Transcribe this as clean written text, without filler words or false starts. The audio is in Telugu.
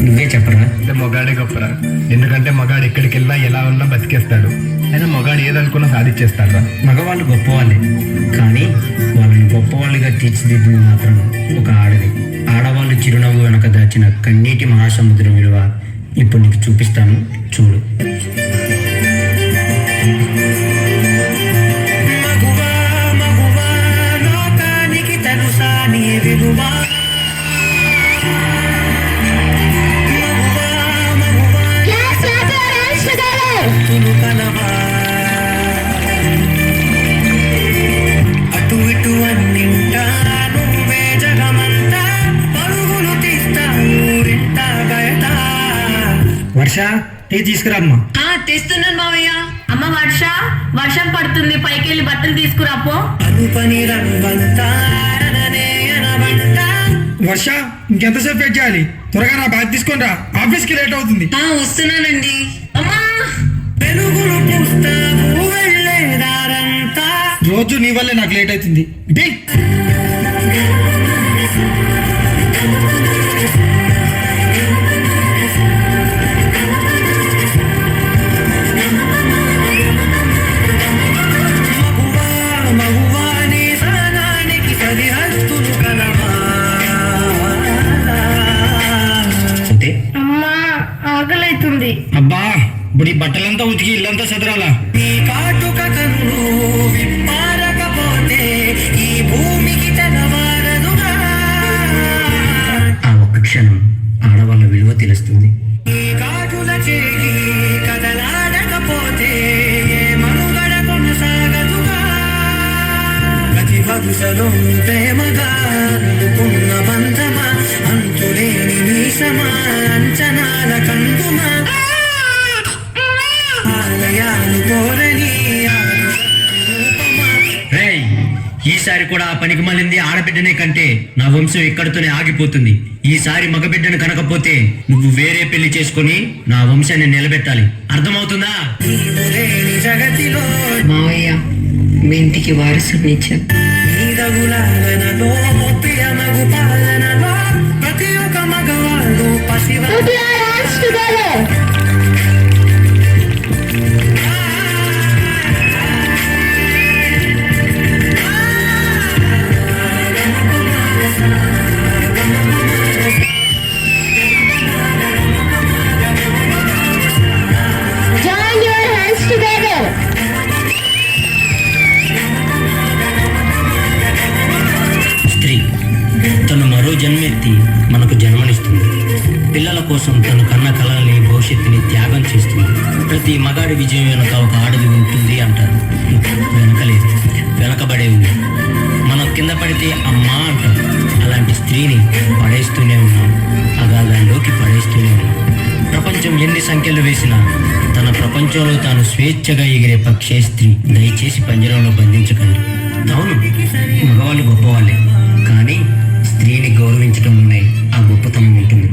నువ్వే చెప్పరా. మగాడే గొప్పరా. ఎందుకంటే మగాడు ఎక్కడికి వెళ్ళినా ఎలా ఉన్నా బతికేస్తాడు. అయినా మగాడు ఏదనుకున్నా సాధించేస్తాడు. మగవాళ్ళు గొప్పవాళ్ళే, కానీ వాళ్ళని గొప్పవాళ్ళుగా తీర్చిదిద్దింది మాత్రం ఒక ఆడది. ఆడవాళ్ళు చిరునవ్వు వెనక దాచిన కన్నీటి మహాసముద్రం విలువ ఇప్పుడు నీకు చూపిస్తాను, చూడు. అటు ఇటు అన్నింటా నువ్వే జగమంతా పరుగులు తీస్తావు ఇంటా బయట. వర్ష, టీ తీసుకురామ్మా. తెస్తున్నాను మావయ్య. అమ్మ వర్ష, వర్షం పడుతుంది, పైకి వెళ్ళి బట్టలు తీసుకురాపో. అనుపని రంగంతా వర్ష, ఇంకెంతసేపు వెయిట్ చేయాలి? త్వరగా నా బ్యాగ్ తీసుకొని రా, ఆఫీస్కి లేట్ అవుతుంది. వస్తున్నానండి. అమ్మా, వెలుగులు పూస్తావు వెళ్ళేదారంతా. రోజు నీ వల్లే నాకు లేట్ అవుతుంది. ఆకలైతుంది. అబ్బా, ఇప్పుడు ఈ బట్టలంతా ఉతికి ఇల్లంతా చదరాలా? ఈ కాటుక కన్ను విప్పారకపోతే ఈ భూమికి తెలవారదుగా. ఆ ఒక్క క్షణం ఆడవాళ్ళ విలువ తెలుస్తుంది. ఈ కాటుల చేయి కదలాడకపోతే మనుగడ కొనసాగదుగా. ప్రతి వరుసలో ప్రేమగా అందుకున్న బంధమా, అంతులేని నీసమా, అంచనాల కందుమా, ఆలయాలు కోరని రేయ్, ఈసారి కూడా ఆ పనికి మళ్ళింది ఆడబిడ్డనే కంటే నా వంశం ఇక్కడితోనే ఆగిపోతుంది. ఈసారి మగబిడ్డను కనకపోతే నువ్వు వేరే పెళ్లి చేసుకుని నా వంశాన్ని నిలబెట్టాలి. అర్థమవుతుందా? జగతిలో మావయ్య, మీ ఇంటికి వారసునిచ్చా. నీదగులాలనలో ప్రియమగు పాలనలో ప్రతి ఒక్క మగవాడు పసివ. స్త్రీ తను మరో జన్మెత్తి మనకు జన్మనిస్తుంది. పిల్లల కోసం తను కన్న కలల్ని, భవిష్యత్తుని త్యాగం చేస్తుంది. ప్రతి మగాడి విజయం వెనుక ఒక ఆడది ఉంటుంది అంటారు. వెనకలేదు, వెనకబడే ఉంది. మనం కింద పడితే అమ్మా అంటాం. అలాంటి స్త్రీని పడేస్తూనే ఉన్నాం, అగాధంలోకి పడేస్తూనే ఉన్నాం. ప్రపంచం ఎన్ని సంఖ్యలు వేసినా తన ప్రపంచంలో తాను స్వేచ్ఛగా ఎగిరే పక్షే స్త్రీ. దయచేసి పంజరంలో బంధించకండి. అవును, మగవాళ్ళు గొప్పవాళ్ళే, కానీ స్త్రీని గౌరవించడంలోనే ఆ గొప్పతనం ఉంటుంది.